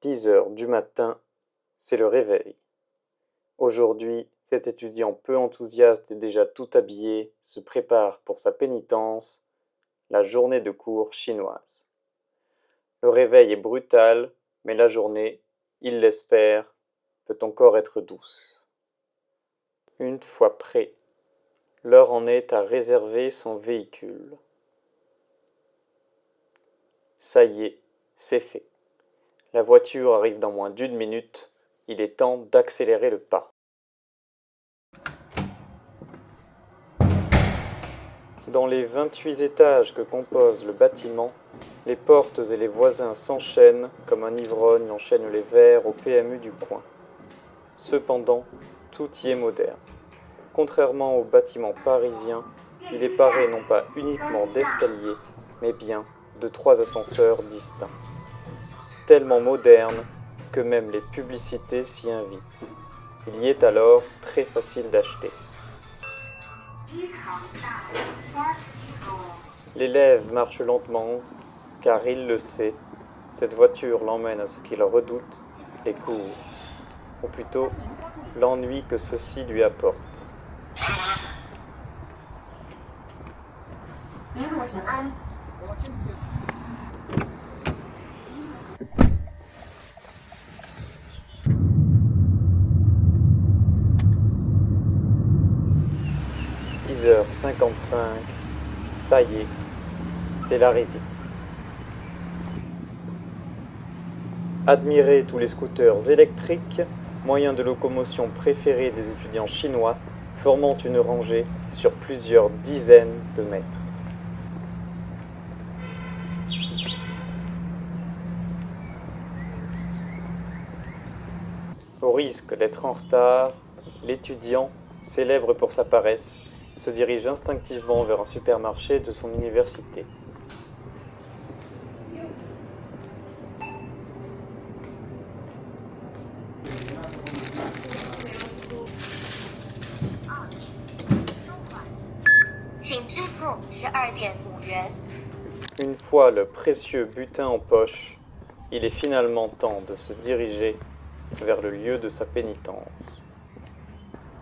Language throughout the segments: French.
10 heures du matin, c'est le réveil. Aujourd'hui, cet étudiant peu enthousiaste et déjà tout habillé se prépare pour sa pénitence, la journée de cours chinoise. Le réveil est brutal, mais la journée, il l'espère, peut encore être douce. Une fois prêt, l'heure en est à réserver son véhicule. Ça y est, c'est fait. La voiture arrive dans moins d'1 minute, il est temps d'accélérer le pas. Dans les 28 étages que compose le bâtiment, les portes et les voisins s'enchaînent comme un ivrogne enchaîne les verres au PMU du coin. Cependant, tout y est moderne. Contrairement aux bâtiments parisiens, il est paré non pas uniquement d'escaliers, mais bien de 3 ascenseurs distincts. Tellement moderne que même les publicités s'y invitent. Il y est alors très facile d'acheter. L'élève marche lentement, car il le sait, cette voiture l'emmène à ce qu'il redoute, les cours, ou plutôt l'ennui que ceci lui apporte. 10h55, ça y est, c'est l'arrivée. Admirez tous les scooters électriques, moyen de locomotion préféré des étudiants chinois, formant une rangée sur plusieurs dizaines de mètres. Au risque d'être en retard, l'étudiant, célèbre pour sa paresse, se dirige instinctivement vers un supermarché de son université. Une fois le précieux butin en poche, il est finalement temps de se diriger vers le lieu de sa pénitence.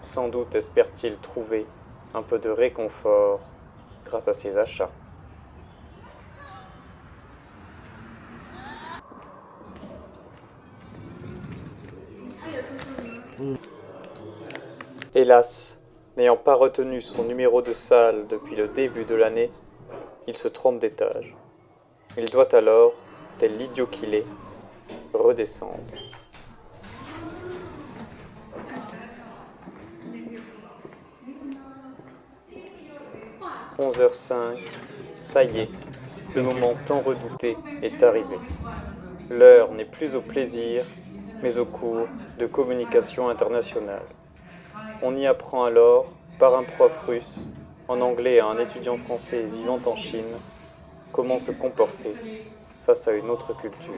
Sans doute espère-t-il trouver un peu de réconfort grâce à ses achats. Hélas, n'ayant pas retenu son numéro de salle depuis le début de l'année, il se trompe d'étage. Il doit alors, tel l'idiot qu'il est, redescendre. « 11h05, ça y est, le moment tant redouté est arrivé. L'heure n'est plus au plaisir, mais au cours de communication internationale. On y apprend alors, par un prof russe, en anglais à un étudiant français vivant en Chine, comment se comporter face à une autre culture.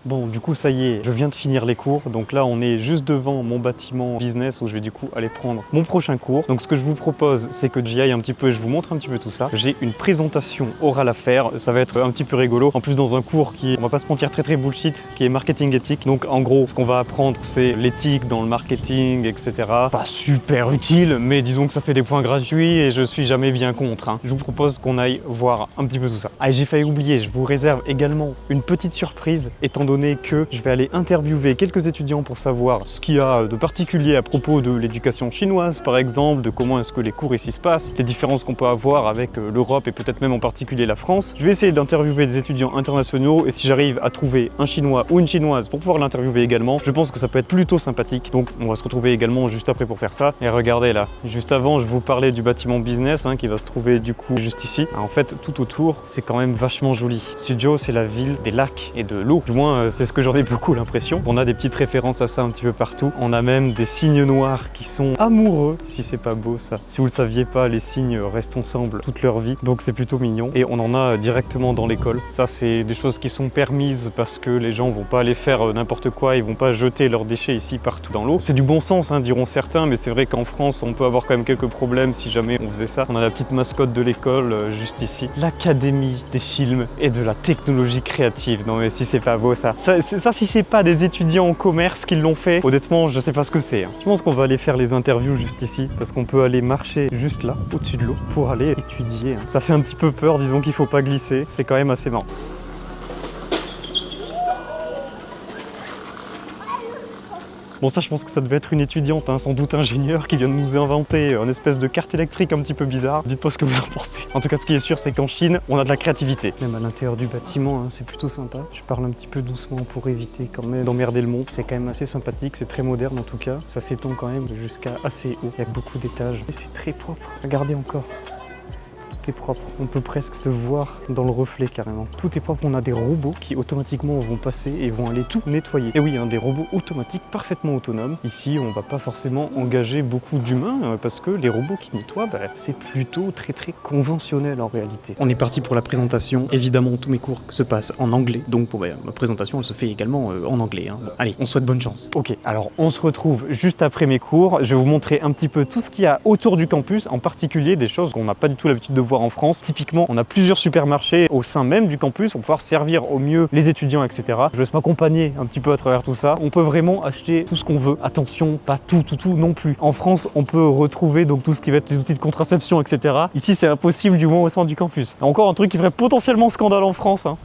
Bon, du coup, ça y est, je viens de finir les cours. Donc là, on est juste devant mon bâtiment business où je vais du coup aller prendre mon prochain cours. Donc ce que je vous propose, c'est que j'y aille un petit peu et je vous montre un petit peu tout ça. J'ai une présentation orale à faire. Ça va être un petit peu rigolo. En plus, dans un cours qui est, on va pas se mentir, très bullshit, qui est marketing éthique. Donc en gros, ce qu'on va apprendre, c'est l'éthique dans le marketing, etc. Pas super utile, mais disons que ça fait des points gratuits et je suis jamais bien contre, hein. Je vous propose qu'on aille voir un petit peu tout ça. Ah, et j'ai failli oublier, je vous réserve également une petite surprise, étant donné que je vais aller interviewer quelques étudiants pour savoir ce qu'il y a de particulier à propos de l'éducation chinoise, par exemple, de comment est-ce que les cours ici se passent, les différences qu'on peut avoir avec l'Europe et peut-être même en particulier la France. Je vais essayer d'interviewer des étudiants internationaux et si j'arrive à trouver un Chinois ou une Chinoise pour pouvoir l'interviewer également, je pense que ça peut être plutôt sympathique. Donc on va se retrouver également juste après pour faire ça. Et regardez là, juste avant, je vous parlais du bâtiment business qui va se trouver du coup juste ici. En fait, tout autour, c'est quand même vachement joli. Suzhou, c'est la ville des lacs et de l'eau. Du moins, hein, c'est ce que j'en ai beaucoup l'impression. On a des petites références à ça un petit peu partout. On a même des cygnes noirs qui sont amoureux, si c'est pas beau ça. Si vous le saviez pas, les cygnes restent ensemble toute leur vie, donc c'est plutôt mignon. Et on en a directement dans l'école. Ça, c'est des choses qui sont permises parce que les gens vont pas aller faire n'importe quoi, ils vont pas jeter leurs déchets ici partout dans l'eau. C'est du bon sens, hein, diront certains, mais c'est vrai qu'en France, on peut avoir quand même quelques problèmes si jamais on faisait ça. On a la petite mascotte de l'école juste ici. L'Académie des films et de la technologie créative. Non mais si c'est pas beau ça. Ça si c'est pas des étudiants en commerce qui l'ont fait, honnêtement, je sais pas ce que c'est. Hein. Je pense qu'on va aller faire les interviews juste ici, parce qu'on peut aller marcher juste là, au-dessus de l'eau, pour aller étudier. Hein. Ça fait un petit peu peur, disons qu'il faut pas glisser. C'est quand même assez marrant. Bon ça je pense que ça devait être une étudiante, hein, sans doute ingénieure, qui vient de nous inventer une espèce de carte électrique un petit peu bizarre. Dites-moi ce que vous en pensez. En tout cas ce qui est sûr c'est qu'en Chine, on a de la créativité. Même à l'intérieur du bâtiment, hein, c'est plutôt sympa. Je parle un petit peu doucement pour éviter quand même d'emmerder le monde. C'est quand même assez sympathique, c'est très moderne en tout cas. Ça s'étend quand même jusqu'à assez haut. Il y a beaucoup d'étages. Et c'est très propre. Regardez encore. Tout est propre, on peut presque se voir dans le reflet carrément. Tout est propre, on a des robots qui automatiquement vont passer et vont aller tout nettoyer. Et oui, hein, des robots automatiques parfaitement autonomes. Ici, on va pas forcément engager beaucoup d'humains parce que les robots qui nettoient, c'est plutôt très conventionnel en réalité. On est parti pour la présentation. Évidemment, tous mes cours se passent en anglais. Donc bon, ma présentation, elle se fait également en anglais. Hein. Bon, allez, on souhaite bonne chance. Ok, alors on se retrouve juste après mes cours. Je vais vous montrer un petit peu tout ce qu'il y a autour du campus, en particulier des choses qu'on n'a pas du tout l'habitude de voir en France. Typiquement, on a plusieurs supermarchés au sein même du campus pour pouvoir servir au mieux les étudiants, etc. Je laisse m'accompagner un petit peu à travers tout ça. On peut vraiment acheter tout ce qu'on veut. Attention, pas tout non plus. En France, on peut retrouver donc tout ce qui va être les outils de contraception, etc. Ici, c'est impossible du moins au sein du campus. Encore un truc qui ferait potentiellement scandale en France. Hein.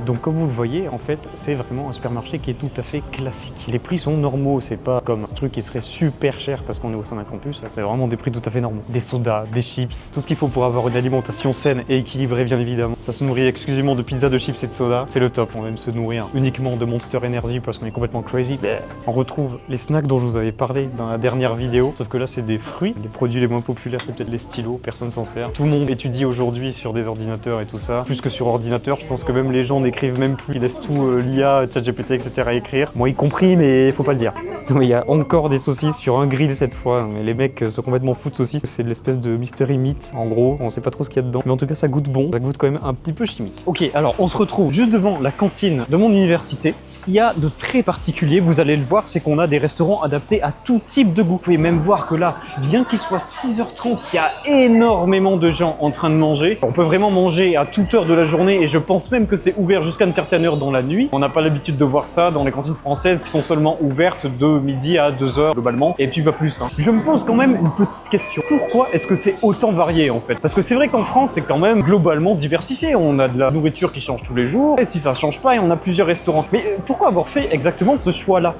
Donc comme vous le voyez, en fait, c'est vraiment un supermarché qui est tout à fait classique. Les prix sont normaux, c'est pas comme un truc qui serait super cher parce qu'on est au sein d'un campus. C'est vraiment des prix tout à fait normaux. Des sodas, des chips, tout ce qu'il faut pour avoir une alimentation saine et équilibrée, bien évidemment. Ça se nourrit exclusivement de pizza, de chips et de soda. C'est le top, on va même se nourrir uniquement de Monster Energy parce qu'on est complètement crazy. On retrouve les snacks dont je vous avais parlé dans la dernière vidéo, sauf que là, c'est des fruits. Les produits les moins populaires, c'est peut-être les stylos, personne s'en sert. Tout le monde étudie aujourd'hui sur des ordinateurs et tout ça. Plus que sur ordinateur, je pense que même les gens n'écrivent même plus, ils laissent tout l'IA, ChatGPT, etc. écrire. Moi y compris, mais faut pas le dire. Il y a encore des saucisses sur un grill cette fois, mais les mecs sont complètement fous de saucisses. C'est de l'espèce de mystery meat, en gros, on sait pas trop ce qu'il y a dedans. Mais en tout cas, ça goûte bon, ça goûte quand même un petit peu chimique. Ok, alors on se retrouve juste devant la cantine de mon université. Ce qu'il y a de très particulier, vous allez le voir, c'est qu'on a des restaurants adaptés à tout type de goût. Vous pouvez même voir que là, bien qu'il soit 6h30, il y a énormément de gens en train de manger. On peut vraiment manger à toute heure de la journée et je pense même que c'est ouvert jusqu'à une certaine heure dans la nuit. On n'a pas l'habitude de voir ça dans les cantines françaises qui sont seulement ouvertes de midi à 2h globalement et puis pas plus. Hein. Je me pose quand même une petite question. Pourquoi est-ce que c'est autant varié en fait? Parce que c'est vrai qu'en France c'est quand même globalement diversifié. On a de la nourriture qui change tous les jours et si ça change pas, on a plusieurs restaurants. Mais pourquoi avoir fait exactement ce choix-là?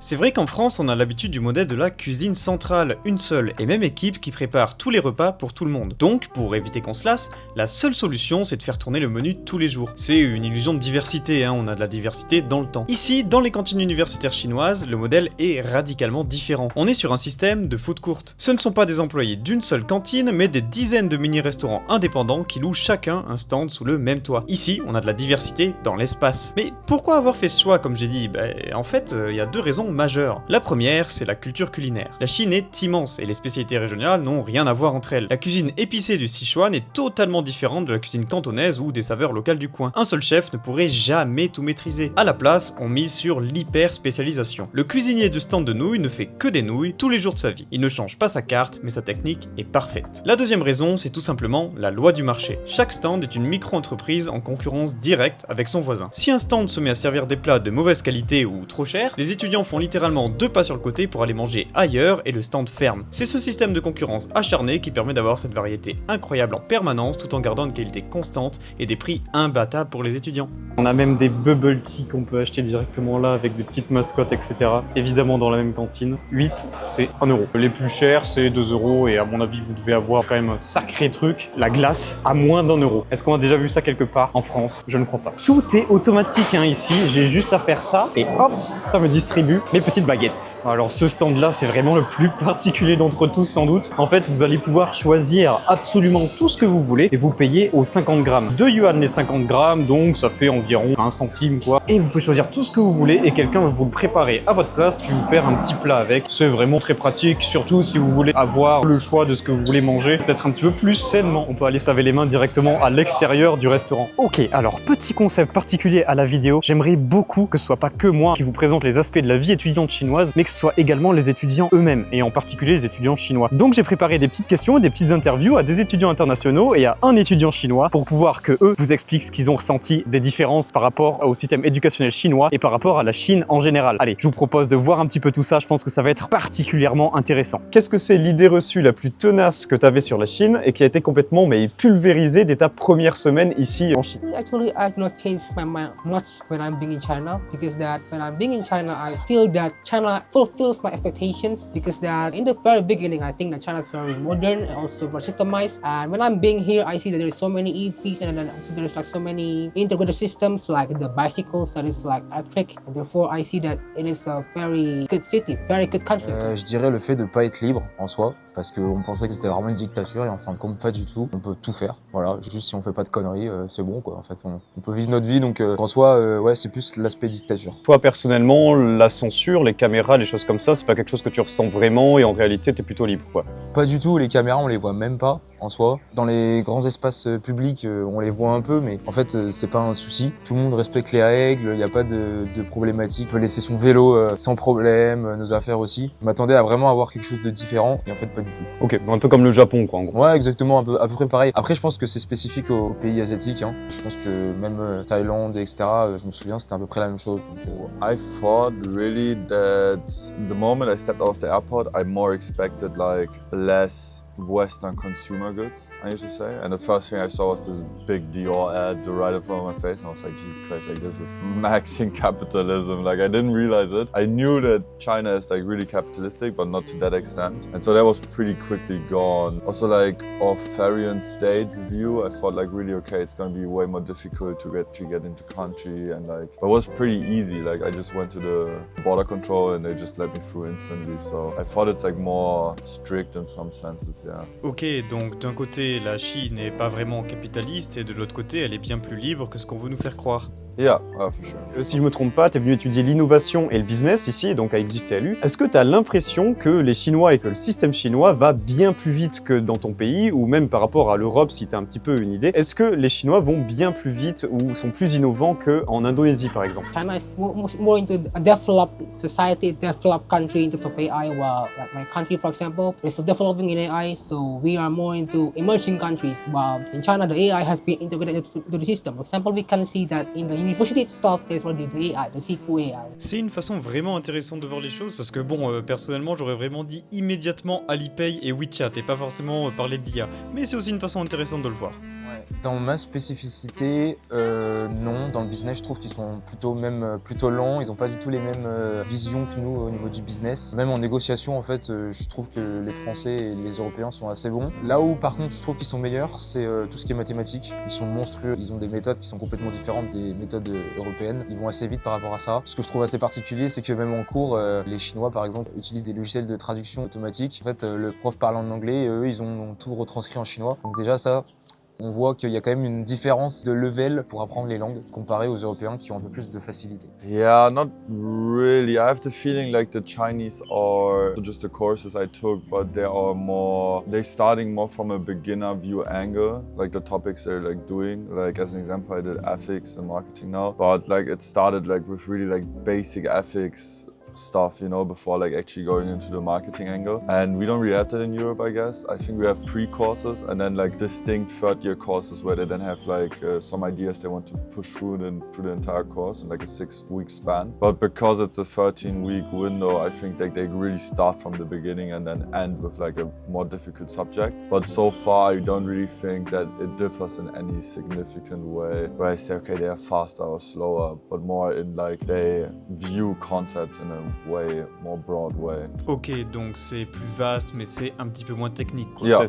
C'est vrai qu'en France, on a l'habitude du modèle de la cuisine centrale, une seule et même équipe qui prépare tous les repas pour tout le monde. Donc, pour éviter qu'on se lasse, la seule solution, c'est de faire tourner le menu tous les jours. C'est une illusion de diversité, hein, on a de la diversité dans le temps. Ici, dans les cantines universitaires chinoises, le modèle est radicalement différent. On est sur un système de food court. Ce ne sont pas des employés d'une seule cantine, mais des dizaines de mini-restaurants indépendants qui louent chacun un stand sous le même toit. Ici, on a de la diversité dans l'espace. Mais pourquoi avoir fait ce choix, comme j'ai dit? En fait, il y a deux raisons majeure. La première, c'est la culture culinaire. La Chine est immense et les spécialités régionales n'ont rien à voir entre elles. La cuisine épicée du Sichuan est totalement différente de la cuisine cantonaise ou des saveurs locales du coin. Un seul chef ne pourrait jamais tout maîtriser. À la place, on mise sur l'hyper spécialisation. Le cuisinier du stand de nouilles ne fait que des nouilles tous les jours de sa vie. Il ne change pas sa carte, mais sa technique est parfaite. La deuxième raison, c'est tout simplement la loi du marché. Chaque stand est une micro-entreprise en concurrence directe avec son voisin. Si un stand se met à servir des plats de mauvaise qualité ou trop chers, les étudiants font littéralement 2 pas sur le côté pour aller manger ailleurs et le stand ferme. C'est ce système de concurrence acharné qui permet d'avoir cette variété incroyable en permanence tout en gardant une qualité constante et des prix imbattables pour les étudiants. On a même des bubble tea qu'on peut acheter directement là avec des petites mascottes, etc. Évidemment dans la même cantine. 8, c'est 1 euro. Les plus chers, c'est 2 euros et à mon avis, vous devez avoir quand même un sacré truc. La glace à moins d'1 euro. Est-ce qu'on a déjà vu ça quelque part en France? Je ne crois pas. Tout est automatique hein, ici. J'ai juste à faire ça et hop, ça me distribue mes petites baguettes. Alors ce stand-là, c'est vraiment le plus particulier d'entre tous sans doute. En fait, vous allez pouvoir choisir absolument tout ce que vous voulez et vous payez aux 50 grammes. 2 yuan les 50 grammes, donc ça fait environ 1 centime quoi. Et vous pouvez choisir tout ce que vous voulez et quelqu'un va vous le préparer à votre place puis vous faire un petit plat avec. C'est vraiment très pratique, surtout si vous voulez avoir le choix de ce que vous voulez manger, peut-être un petit peu plus sainement. On peut aller se laver les mains directement à l'extérieur du restaurant. Ok, alors petit concept particulier à la vidéo, j'aimerais beaucoup que ce soit pas que moi qui vous présente les aspects de la vie étudiante chinoise, mais que ce soit également les étudiants eux-mêmes, et en particulier les étudiants chinois. Donc j'ai préparé des petites questions et des petites interviews à des étudiants internationaux et à un étudiant chinois pour pouvoir que eux vous expliquent ce qu'ils ont ressenti des différences par rapport au système éducationnel chinois et par rapport à la Chine en général. Allez, je vous propose de voir un petit peu tout ça, je pense que ça va être particulièrement intéressant. Qu'est-ce que c'est l'idée reçue la plus tenace que tu avais sur la Chine et qui a été complètement pulvérisée dès ta première semaine ici en Chine? Actually, I do not change my mind much when I'm being in China because that when I'm being in China, I feel that China fulfills my expectations because that in the very beginning, I think that China is very modern and also very systemized. And when I'm being here, I see that there is so many EVs and then also there is like so many integrated systems like the bicycles that is like electric. And therefore, I see that it is a very good city, very good country. Je dirais le fait de pas être libre en soi, parce qu'on pensait que c'était vraiment une dictature et en fin de compte pas du tout. On peut tout faire, voilà, juste si on fait pas de conneries, c'est bon quoi. En fait, on peut vivre notre vie, donc en soi, ouais, c'est plus l'aspect dictature. Toi personnellement, la censure, les caméras, les choses comme ça, c'est pas quelque chose que tu ressens vraiment et en réalité t'es plutôt libre quoi? Pas du tout, les caméras on les voit même pas en soi. Dans les grands espaces publics, on les voit un peu, mais en fait c'est pas un souci. Tout le monde respecte les règles, il n'y a pas de problématique. On peut laisser son vélo sans problème, nos affaires aussi. Je m'attendais à vraiment avoir quelque chose de différent et en fait pas du tout. Ok, un peu comme le Japon quoi en gros. Ouais, exactement, à peu près pareil. Après je pense que c'est spécifique aux pays asiatiques, hein. Je pense que même Thaïlande, etc., je me souviens, c'était à peu près la même chose. Donc, I thought really that the moment I stepped off the airport, I more expected like less Western consumer goods, I used to say. And the first thing I saw was this big Dior ad right in front of my face. And I was like, Jesus Christ, like this is maxing capitalism. Like I didn't realize it. I knew that China is like really capitalistic, but not to that extent. And so that was pretty quickly gone. Also like authoritarian state view, I thought like really, okay, it's gonna be way more difficult to get into country and like, but it was pretty easy. Like I just went to the border control and they just let me through instantly. So I thought it's like more strict in some senses. Yeah. Ok, donc d'un côté, la Chine n'est pas vraiment capitaliste et de l'autre côté, elle est bien plus libre que ce qu'on veut nous faire croire. Yeah, for sure. Si je me trompe pas, tu es venu étudier l'innovation et le business ici, donc à XJTLU. Est-ce que tu as l'impression que les Chinois et que le système chinois va bien plus vite que dans ton pays, ou même par rapport à l'Europe, si tu as un petit peu une idée? Est-ce que les Chinois vont bien plus vite ou sont plus innovants qu'en Indonésie, par exemple? China is more into a developed society, developed country in terms of AI. While like my country, for example, is still developing in AI, so we are more into emerging countries. While in China, the AI has been integrated into the system. For example, we can see that in the university itself, there's already the AI, the Sipu AI. C'est une façon vraiment intéressante de voir les choses parce que bon, personnellement, j'aurais vraiment dit immédiatement Alipay et WeChat et pas forcément parler de l'IA. Mais c'est aussi une façon intéressante de le voir. Dans ma spécificité, non. Dans le business, je trouve qu'ils sont plutôt lents. Ils n'ont pas du tout les mêmes visions que nous au niveau du business. Même en négociation, en fait, je trouve que les Français et les Européens sont assez bons. Là où, par contre, je trouve qu'ils sont meilleurs, c'est tout ce qui est mathématiques. Ils sont monstrueux. Ils ont des méthodes qui sont complètement différentes des méthodes européennes. Ils vont assez vite par rapport à ça. Ce que je trouve assez particulier, c'est que même en cours, les Chinois, par exemple, utilisent des logiciels de traduction automatique. En fait, le prof parle en anglais et eux, ils ont tout retranscrit en chinois. Donc déjà, ça... On voit qu'il y a quand même une différence de level pour apprendre les langues comparé aux Européens qui ont un peu plus de facilité. Yeah, not really. I have the feeling like the Chinese are just the courses I took, but they're starting more from a beginner view angle, like the topics they're like doing. Like as an example, I did ethics and marketing now, but like it started like with really like basic ethics stuff, you know, before like actually going into the marketing angle. And we don't really have that in Europe, I guess. I think we have pre-courses and then like distinct third-year courses where they then have like some ideas they want to push through the entire course in like a 6-week span. But because it's a 13-week window, I think like they really start from the beginning and then end with like a more difficult subject. But so far, I don't really think that it differs in any significant way where I say, okay, they are faster or slower, but more in like they view concepts in a way more broad way. Ok, donc c'est plus vaste, mais c'est un petit peu moins technique, quoi. Yeah.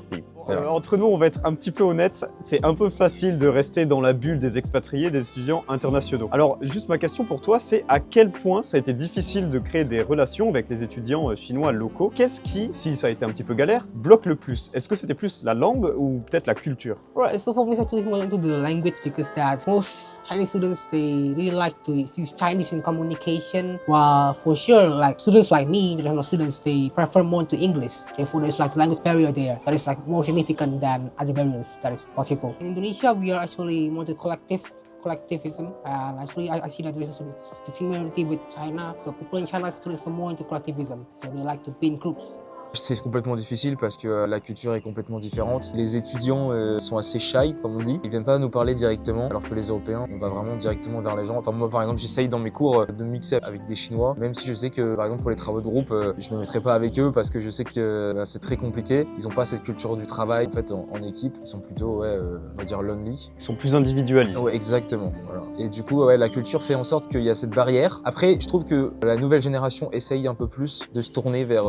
Entre nous, on va être un petit peu honnête, c'est un peu facile de rester dans la bulle des expatriés, des étudiants internationaux. Alors, juste ma question pour toi, c'est à quel point ça a été difficile de créer des relations avec les étudiants chinois locaux? Qu'est-ce qui, si ça a été un petit peu galère, bloque le plus? Est-ce que c'était plus la langue ou peut-être la culture? Right, so for me, it's actually more into the language because that most Chinese students they really like to use Chinese in communication. While for sure, like students like me, international students, they prefer more to English. Therefore, there's like the language barrier there that is like more significant than other barriers that is possible. In Indonesia, we are actually more to collectivism, and actually I see that there's actually the similarity with China. So people in China actually are more into collectivism, so they like to be in groups. C'est complètement difficile parce que la culture est complètement différente. Les étudiants sont assez shy, comme on dit. Ils viennent pas nous parler directement, alors que les Européens, on va vraiment directement vers les gens. Enfin, moi, par exemple, j'essaye dans mes cours de me mixer avec des Chinois, même si je sais que, par exemple, pour les travaux de groupe, je me mettrai pas avec eux parce que je sais que c'est très compliqué. Ils ont pas cette culture du travail, en fait, en équipe. Ils sont plutôt, on va dire, lonely. Ils sont plus individualistes. Ouais, exactement. Voilà. Et du coup, la culture fait en sorte qu'il y a cette barrière. Après, je trouve que la nouvelle génération essaye un peu plus de se tourner vers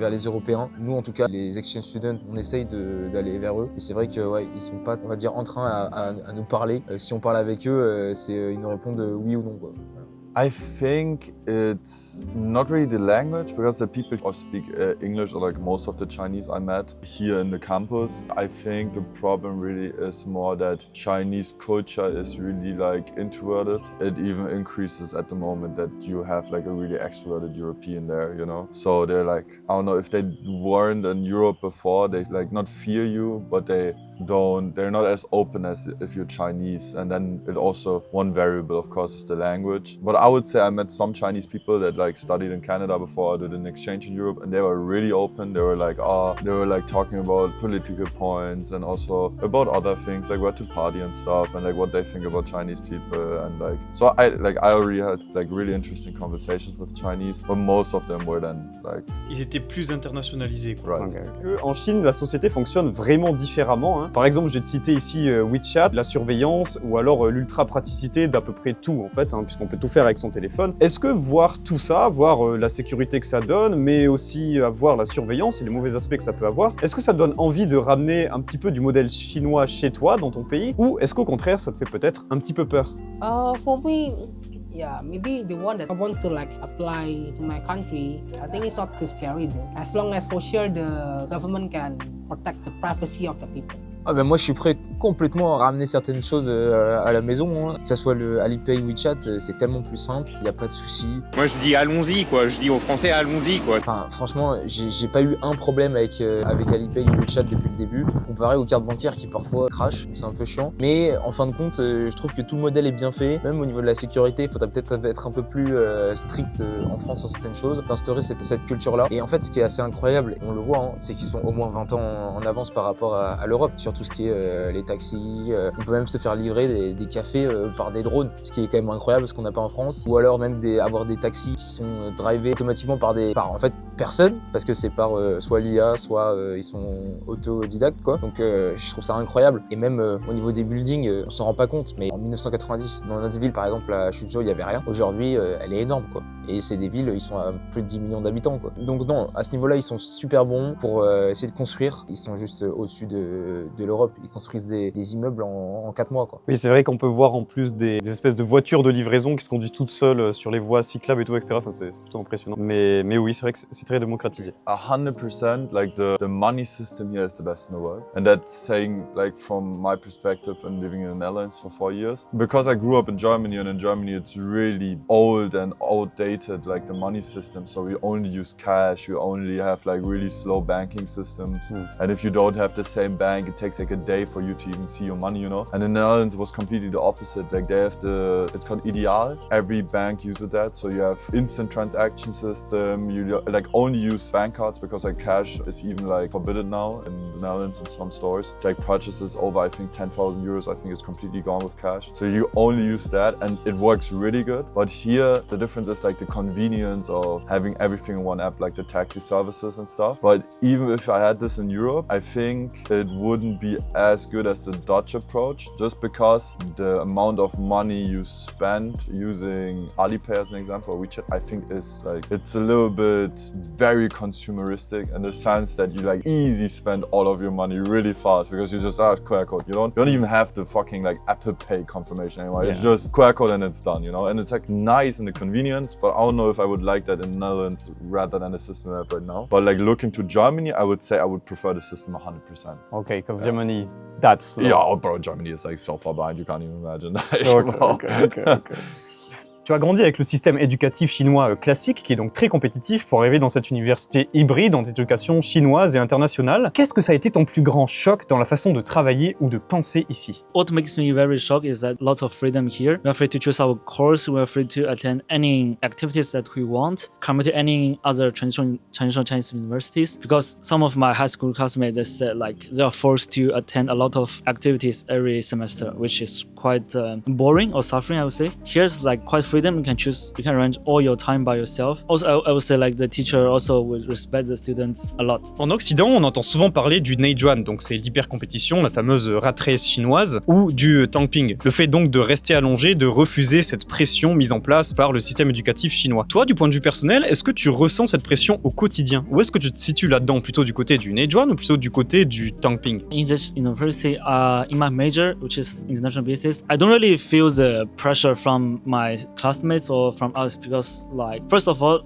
les Européens. Nous, en tout cas, les exchange students, on essaye d'aller vers eux. Et c'est vrai que ils sont pas, on va dire, en train à nous parler. Si on parle avec eux, ils nous répondent oui ou non, quoi. Voilà. I think it's not really the language because the people who speak English are like most of the Chinese I met here in the campus. I think the problem really is more that Chinese culture is really like introverted. It even increases at the moment that you have like a really extroverted European there, you know? So they're like, I don't know, if they weren't in Europe before, they like not fear you, but they're not as open as if you're Chinese. And then it also, one variable of course is the language. But I would say I met some Chinese people that like studied in Canada before I did an exchange in Europe, and they were really open. They were like, talking about political points and also about other things, like where to party and stuff, and like what they think about Chinese people. And like, so I already had like really interesting conversations with Chinese, but most of them were then like... Ils étaient plus internationalisés, quoi. Right. Okay. En Chine, la société fonctionne vraiment différemment, hein. Par exemple, je vais te citer ici WeChat, la surveillance, ou alors l'ultra-praticité d'à peu près tout, en fait, hein, puisqu'on peut tout faire avec son téléphone. Est-ce que voir tout ça, voir la sécurité que ça donne, mais aussi voir la surveillance et les mauvais aspects que ça peut avoir, est-ce que ça te donne envie de ramener un petit peu du modèle chinois chez toi, dans ton pays, ou est-ce qu'au contraire, ça te fait peut-être un petit peu peur? For me, yeah, maybe the one that I want to like apply to my country, I think it's not too scary though. As long as for sure the government can protect the privacy of the people. Ah ben moi je suis prêt complètement à ramener certaines choses à la maison, hein. Que ça soit le Alipay ou WeChat, c'est tellement plus simple, il n'y a pas de souci. Moi je dis allons-y quoi, je dis aux Français allons-y quoi. Enfin franchement, j'ai pas eu un problème avec Alipay ou WeChat depuis le début, comparé aux cartes bancaires qui parfois crashent, donc c'est un peu chiant. Mais en fin de compte, je trouve que tout le modèle est bien fait, même au niveau de la sécurité, il faudrait peut-être être un peu plus strict en France sur certaines choses, d'instaurer cette culture-là. Et en fait ce qui est assez incroyable, on le voit, hein, c'est qu'ils sont au moins 20 ans en avance par rapport à l'Europe, sur tout ce qui est les taxis, on peut même se faire livrer des cafés par des drones, ce qui est quand même incroyable parce qu'on n'a pas en France, ou alors même avoir des taxis qui sont drivés automatiquement par en fait personne, parce que c'est par soit l'IA, soit ils sont autodidactes quoi. Donc je trouve ça incroyable. Et même au niveau des buildings, on s'en rend pas compte, mais en 1990 dans notre ville par exemple à Suzhou il y avait rien. Aujourd'hui elle est énorme quoi. Et c'est des villes, ils sont à plus de 10 millions d'habitants quoi. Donc non, à ce niveau-là ils sont super bons pour essayer de construire. Ils sont juste au-dessus de l'Europe. Ils construisent des immeubles en 4 mois quoi. Oui, c'est vrai qu'on peut voir en plus des espèces de voitures de livraison qui se conduisent toutes seules sur les voies cyclables et tout, etc. Enfin, c'est plutôt impressionnant. Mais oui, c'est vrai que c'est très démocratisé. 100%, like the money system here is the best in the world. And that's saying like from my perspective and living in the Netherlands for 4 years. Because I grew up in Germany, and in Germany it's really old and outdated, like the money system. So we only use cash, we only have like really slow banking systems. And if you don't have the same bank, it takes like a day for you to even see your money, you know? And in the Netherlands it was completely the opposite. Like they have it's called Ideal. Every bank uses that. So you have instant transaction system. You like only use bank cards because like cash is even like forbidden now in the Netherlands in some stores. Like purchases over I think 10,000 euros, I think it's completely gone with cash. So you only use that and it works really good. But here the difference is like the convenience of having everything in one app, like the taxi services and stuff. But even if I had this in Europe, I think it wouldn't be as good as the Dutch approach, just because the amount of money you spend using Alipay as an example, or WeChat, I think is like, it's a little bit very consumeristic in the sense that you like easy spend all of your money really fast because you just ask QR code. You don't even have the fucking like Apple Pay confirmation anymore. It's just QR code and it's done, you know? And it's like nice and the convenience, but I don't know if I would like that in the Netherlands rather than the system I have right now. But like looking to Germany, I would say I would prefer the system 100%. Okay, because Germany is that slow. Yeah, oh, bro, Germany is like so far behind, you can't even imagine that. Okay. Tu as grandi avec le système éducatif chinois classique, qui est donc très compétitif pour arriver dans cette université hybride en éducation chinoise et internationale. Qu'est-ce que ça a été ton plus grand choc dans la façon de travailler ou de penser ici? What makes me very shocked is that lots of freedom here. We are free to choose our course. We are free to attend any activities that we want, compared to any other traditional Chinese universities. Because some of my high school classmates, they said like they are forced to attend a lot of activities every semester, which is quite boring or suffering, I would say. Here's like quite freedom. You can choose, you can arrange all your time by yourself. Also, I would say like the teacher also would respect the students a lot. En Occident, on entend souvent parler du Neijuan, donc c'est l'hypercompétition, la fameuse rat race chinoise, ou du Tangping. Le fait donc de rester allongé, de refuser cette pression mise en place par le système éducatif chinois. Toi, du point de vue personnel, est-ce que tu ressens cette pression au quotidien? Ou est-ce que tu te situes là-dedans, plutôt du côté du Neijuan ou plutôt du côté du Tangping? In this university, in my major, which is international business, I don't really feel the pressure from my classmates or from us because, like, first of all,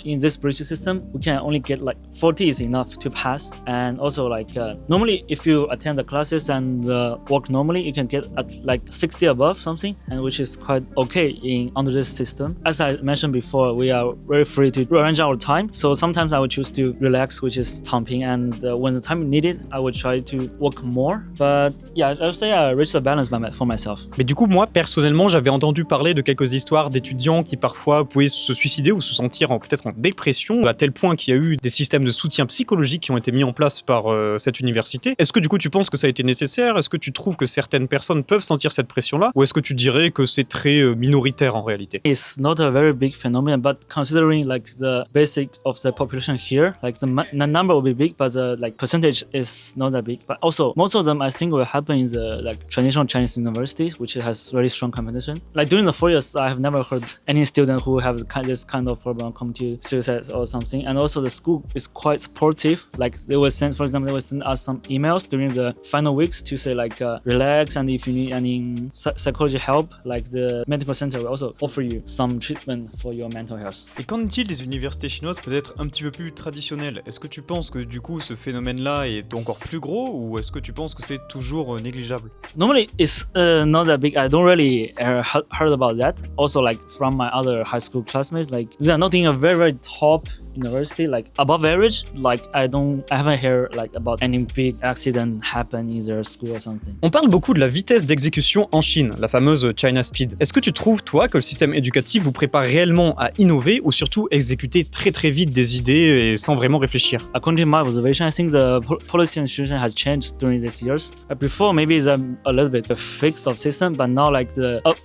in this British system, we can only get like 40 is enough to pass. And also, like, normally if you attend the classes and work normally, you can get at like 60 above something, and which is quite okay under this system. As I mentioned before, we are very free to arrange our time. So sometimes I would choose to relax, which is Tangping, and when the time needed, I would try to work more. But yeah, I would say I reached a balance for myself. Mais du coup, moi, personnellement, j'avais entendu parler de quelques histoires d'étudiants qui parfois pouvaient se suicider ou se sentir peut-être en dépression, à tel point qu'il y a eu des systèmes de soutien psychologique qui ont été mis en place par cette université. Est-ce que du coup tu penses que ça a été nécessaire? Est-ce que tu trouves que certaines personnes peuvent sentir cette pression-là? Ou est-ce que tu dirais que c'est très minoritaire en réalité? It's not a very big phenomenon, but considering like the basic of the population here, like the number will be big, but the like percentage is not that big. But also most of them I think will happen in the like traditional Chinese universities, which has very strong competition. Like during the 4 years, I have never heard any student who have this kind of problem come to suicide or something. And also the school is quite supportive. Like they will send, for example, they will send us some emails during the final weeks to say like relax, and if you need any psychology help, like the medical center will also offer you some treatment for your mental health. Et qu'en est-il des universités chinoises peut-être un petit peu plus traditionnelles? Est-ce que tu penses que du coup ce phénomène-là est encore plus gros, ou est-ce que tu penses que c'est toujours négligeable? Normally it's not that big. I don't really heard about that. Also like from my other high school classmates, like they are not in a very top university, like above average. Like I haven't heard like about any big accident happen in their school or something. On parle beaucoup de la vitesse d'exécution en Chine, la fameuse China Speed. Est-ce que tu trouves, toi, que le système éducatif vous prépare réellement à innover ou surtout exécuter très très vite des idées et sans vraiment réfléchir? According to my observation, I think the policy and institution has changed during these years. Before, maybe it's a little bit a fixed of system, but now like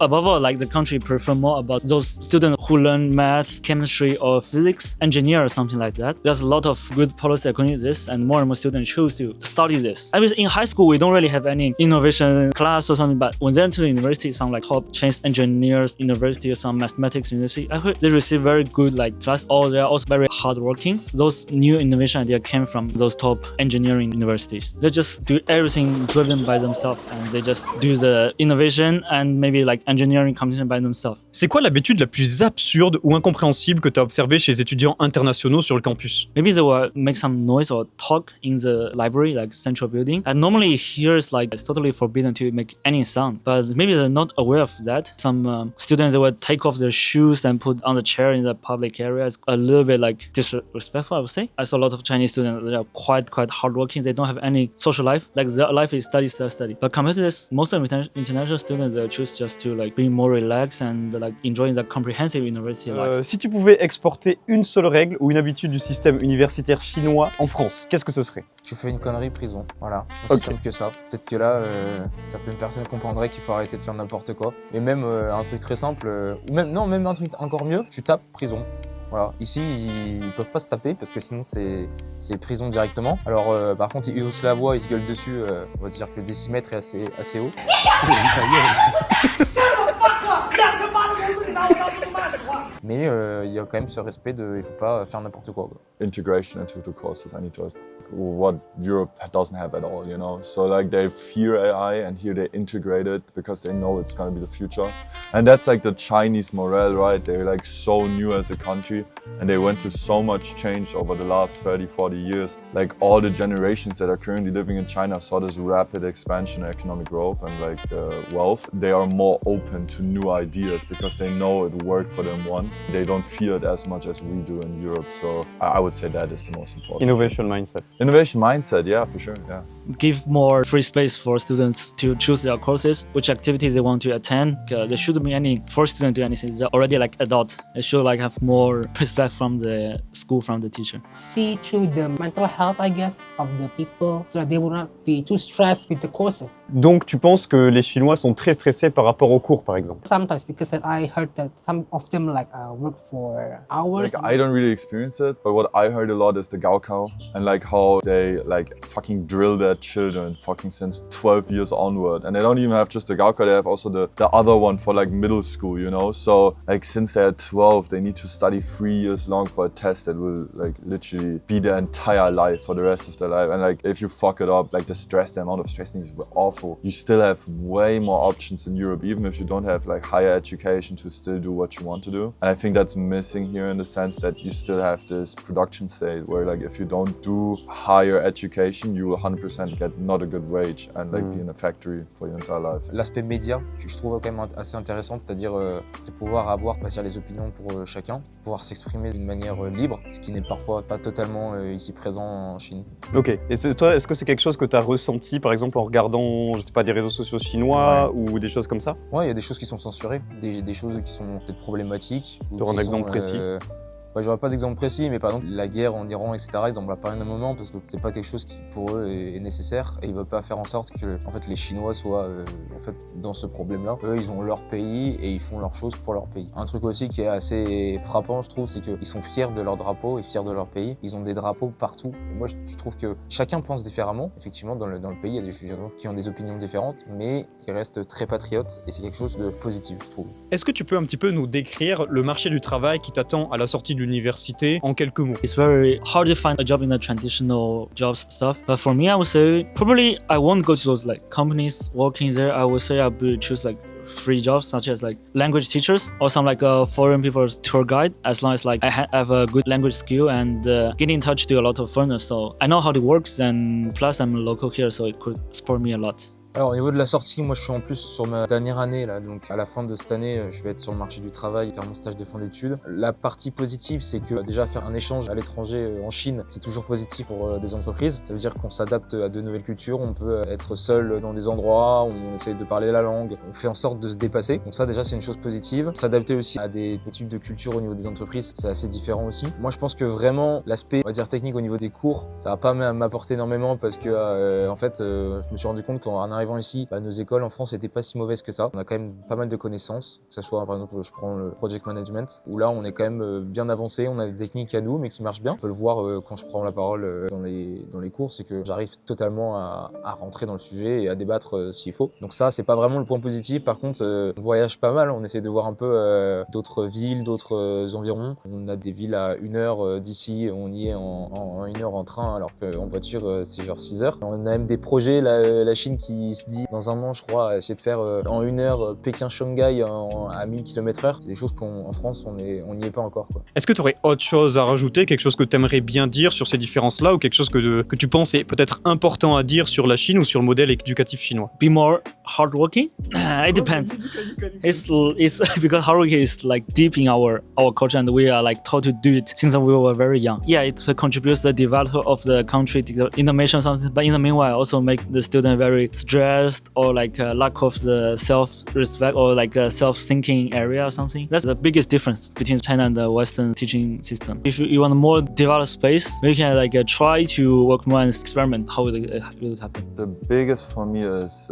above all, like the country prefer more about those students who learn math, chemistry, or physics, engineer or something like that. There's a lot of good policy according to this, and more students choose to study this. I mean, in high school, we don't really have any innovation class or something, but when they're into the university, some like top Chinese engineers university or some mathematics university, I heard they receive very good like class, or they are also very hardworking. Those new innovation ideas came from those top engineering universities. They just do everything driven by themselves, and they just do the innovation and maybe like engineering competition by themselves. C'est quoi l'habitude la plus absurde ou incompréhensible que tu as observée chez les étudiants internationaux sur le campus? Maybe they will make some noise or talk in the library, like central building. And normally here it's totally forbidden to make any sound, but maybe they're not aware of that. Some students, they will take off their shoes and put on the chair in the public area. It's a little bit like disrespectful, I would say. I saw a lot of Chinese students that are quite hardworking. They don't have any social life. Like their life is study. But compared to this, most of the international students, they choose just to like be more relaxed and like enjoying the comprehensive university life. Si tu pouvais exporter une seule règle ou une habitude du système universitaire chinois en France, qu'est-ce que ce serait? Tu fais une connerie, prison. Voilà, aussi simple que ça. Peut-être que là, certaines personnes comprendraient qu'il faut arrêter de faire n'importe quoi. Et même un truc très simple, ou même un truc encore mieux, tu tapes prison. Voilà. Ici, ils peuvent pas se taper parce que sinon c'est prison directement. Alors par contre, ils haussent la voix, ils se gueulent dessus. On va dire que le décimètre est assez haut. mais il y a quand même ce respect de il faut pas faire n'importe quoi. Integration into the courses, I need to what Europe doesn't have at all, you know. So like they fear AI and here they integrate it because they know it's gonna be the future. And that's like the Chinese morale, right? They're like so new as a country and they went to so much change over the last 30, 40 years. Like all the generations that are currently living in China saw this rapid expansion in economic growth and like wealth. They are more open to new ideas because they know it worked for them once. They don't fear it as much as we do in Europe. So I would say that is the most important. Innovation mindset. Innovation mindset, yeah, for sure, yeah. Give more free space for students to choose their courses, which activities they want to attend. There shouldn't be any forced student do anything. They're already like adult. They should like have more respect from the school, from the teacher. See through the mental health, I guess, of the people so that they will not be too stressed with the courses. Donc tu penses que les Chinois sont très stressés par rapport aux cours, par exemple? Sometimes because I heard that some of them like work for hours. Like I don't really experience it, but what I heard a lot is the Gaokao and like how they like fucking drill their children fucking since 12 years onward. And they don't even have just the Gaokao, they have also the other one for like middle school, you know? So like since they're 12, they need to study 3 years long for a test that will like literally be their entire life for the rest of their life. And like if you fuck it up, like the amount of stress is awful. You still have way more options in Europe, even if you don't have like higher education to still do what you want to do. And I think that's missing here in the sense that you still have this production state where like if you don't do higher education, you will 100% get not a good wage and like be in a factory for your entire life. L'aspect média, je trouve quand même assez intéressant, c'est-à-dire de pouvoir avoir les opinions pour chacun, pouvoir s'exprimer d'une manière libre, ce qui n'est parfois pas totalement ici présent en Chine. Ok, et toi, est-ce que c'est quelque chose que tu as ressenti par exemple en regardant, je sais pas, des réseaux sociaux chinois ou des choses comme ça? Ouais, il y a des choses qui sont censurées, des choses qui sont peut-être problématiques. Tu auras un exemple précis? J'aurais pas d'exemple précis, mais par exemple la guerre en Iran, etc., ils en parlent pas un moment parce que c'est pas quelque chose qui pour eux est nécessaire et ils veulent pas faire en sorte que en fait les Chinois soient en fait dans ce problème-là. Eux, ils ont leur pays et ils font leurs choses pour leur pays. Un truc aussi qui est assez frappant, je trouve, c'est qu'ils sont fiers de leur drapeau et fiers de leur pays. Ils ont des drapeaux partout. Et moi, je trouve que chacun pense différemment. Effectivement, dans le pays, il y a des gens qui ont des opinions différentes, mais ils restent très patriotes et c'est quelque chose de positif, je trouve. Est-ce que tu peux un petit peu nous décrire le marché du travail qui t'attend à la sortie de l'université en quelques mots? It's very hard to find a job in the traditional jobs stuff. But for me, I would say probably I won't go to those like companies working there. I would say I would choose like free jobs such as like language teachers or some like a foreign people's tour guide, as long as like I have a good language skill and get in touch to a lot of foreigners, so I know how it works, and plus I'm local here, so it could support me a lot. Alors au niveau de la sortie, moi je suis en plus sur ma dernière année là, donc à la fin de cette année, je vais être sur le marché du travail, faire mon stage de fin d'études. La partie positive, c'est que déjà faire un échange à l'étranger en Chine, c'est toujours positif pour des entreprises. Ça veut dire qu'on s'adapte à de nouvelles cultures, on peut être seul dans des endroits, on essaie de parler la langue, on fait en sorte de se dépasser. Donc ça déjà c'est une chose positive. S'adapter aussi à des types de cultures au niveau des entreprises, c'est assez différent aussi. Moi je pense que vraiment l'aspect, on va dire technique au niveau des cours, ça va pas m'apporter énormément parce que en fait je me suis rendu compte qu'en arrivant ici, nos écoles en France n'étaient pas si mauvaises que ça. On a quand même pas mal de connaissances, que ce soit par exemple, je prends le project management, où là on est quand même bien avancé, on a des techniques à nous mais qui marchent bien. On peut le voir quand je prends la parole dans les cours, c'est que j'arrive totalement à rentrer dans le sujet et à débattre s'il faut. Donc ça, c'est pas vraiment le point positif. Par contre, on voyage pas mal, on essaie de voir un peu d'autres villes, d'autres environs. On a des villes à 1 heure d'ici, on y est en 1 heure en train, alors qu'en voiture c'est genre 6 heures. On a même des projets, la Chine qui se dit dans un an, je crois, essayer de faire en 1 heure Pékin-Shanghai à 1000 km/h. C'est des choses qu'en France, on n'y est pas encore, quoi. Est-ce que tu aurais autre chose à rajouter, quelque chose que tu aimerais bien dire sur ces différences-là, ou quelque chose que tu penses est peut-être important à dire sur la Chine ou sur le modèle éducatif chinois? Be more hardworking. It depends. It's because hardworking is like deep in our culture, and we are like taught to do it since we were very young. Yeah, it contributes to the development of the country, innovation, something. But in the meanwhile, also make the student very stressed or like lack of the self-respect or like a self-thinking area or something. That's the biggest difference between China and the Western teaching system. If you want a more developed space, we can like try to work more and experiment how it will happen. The biggest for me is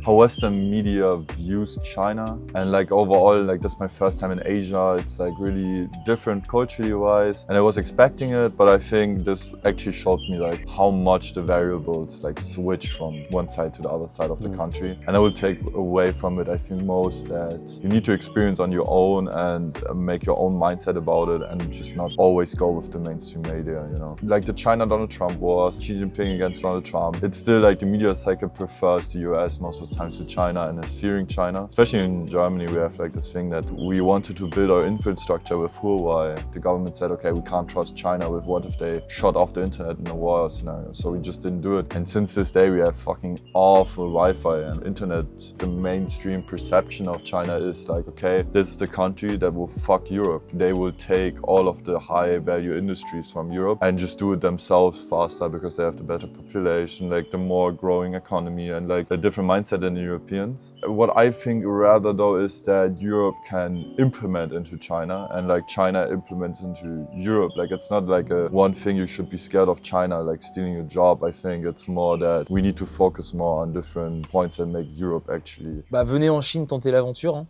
how Western media views China. And like overall, like that's my first time in Asia. It's like really different culturally wise, and I was expecting it, but I think this actually showed me like how much the variables like switch from one side to the other side of the country. And I will take away from it, I think most that you need to experience on your own and make your own mindset about it, and just not always go with the mainstream media, you know. Like the China Donald Trump wars, Xi Jinping against Donald Trump, it's still like the media cycle prefers the US most of the time to China and is fearing China. Especially in Germany, we have like this thing that we wanted to build our infrastructure with Huawei. The government said, okay, we can't trust China with what if they shut off the internet in a war scenario. So we just didn't do it. And since this day, we have fucking awful Wi-Fi and internet. The mainstream perception of China is like, okay, this is the country that will fuck Europe. They will take all of the high value industries from Europe and just do it themselves faster because they have the better population, like the more growing economy and like a different mindset than the Europeans. What I think rather though is that Europe can implement into China and like China implements into Europe. Like it's not like a one thing you should be scared of China like stealing your job. I think it's more that we need to focus more on different points that make Europe actually. Bah venez en Chine tenter l'aventure, hein.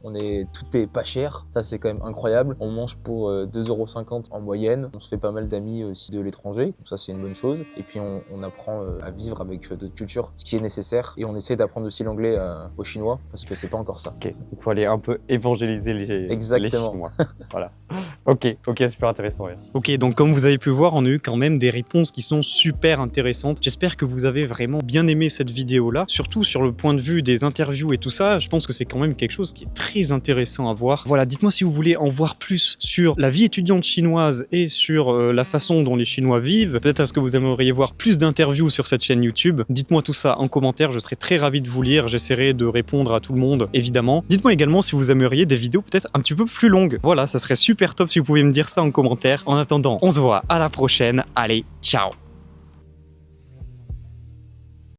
Tout est pas cher, ça c'est quand même incroyable. On mange pour 2,50 € en moyenne, on se fait pas mal d'amis aussi de l'étranger, donc ça c'est une bonne chose. Et puis on apprend à vivre avec d'autres cultures, ce qui est nécessaire. Et on essaie d'apprendre aussi l'anglais aux Chinois, parce que c'est pas encore ça. Ok, il faut aller un peu évangéliser les Chinois. Voilà. Ok, super intéressant, merci. Ok, donc comme vous avez pu voir, on a eu quand même des réponses qui sont super intéressantes. J'espère que vous avez vraiment bien aimé cette vidéo-là, surtout sur le point de vue des interviews et tout ça. Je pense que c'est quand même quelque chose qui est très intéressant à voir. Voilà, dites-moi si vous voulez en voir plus sur la vie étudiante chinoise et sur la façon dont les Chinois vivent. Peut-être est-ce que vous aimeriez voir plus d'interviews sur cette chaîne YouTube. Dites-moi tout ça en commentaire, je serai très ravi de vous lire. J'essaierai de répondre à tout le monde, évidemment. Dites-moi également si vous aimeriez des vidéos peut-être un petit peu plus longues. Voilà, ça serait super top si vous pouviez me dire ça en commentaire. En attendant, on se voit à la prochaine. Allez, ciao!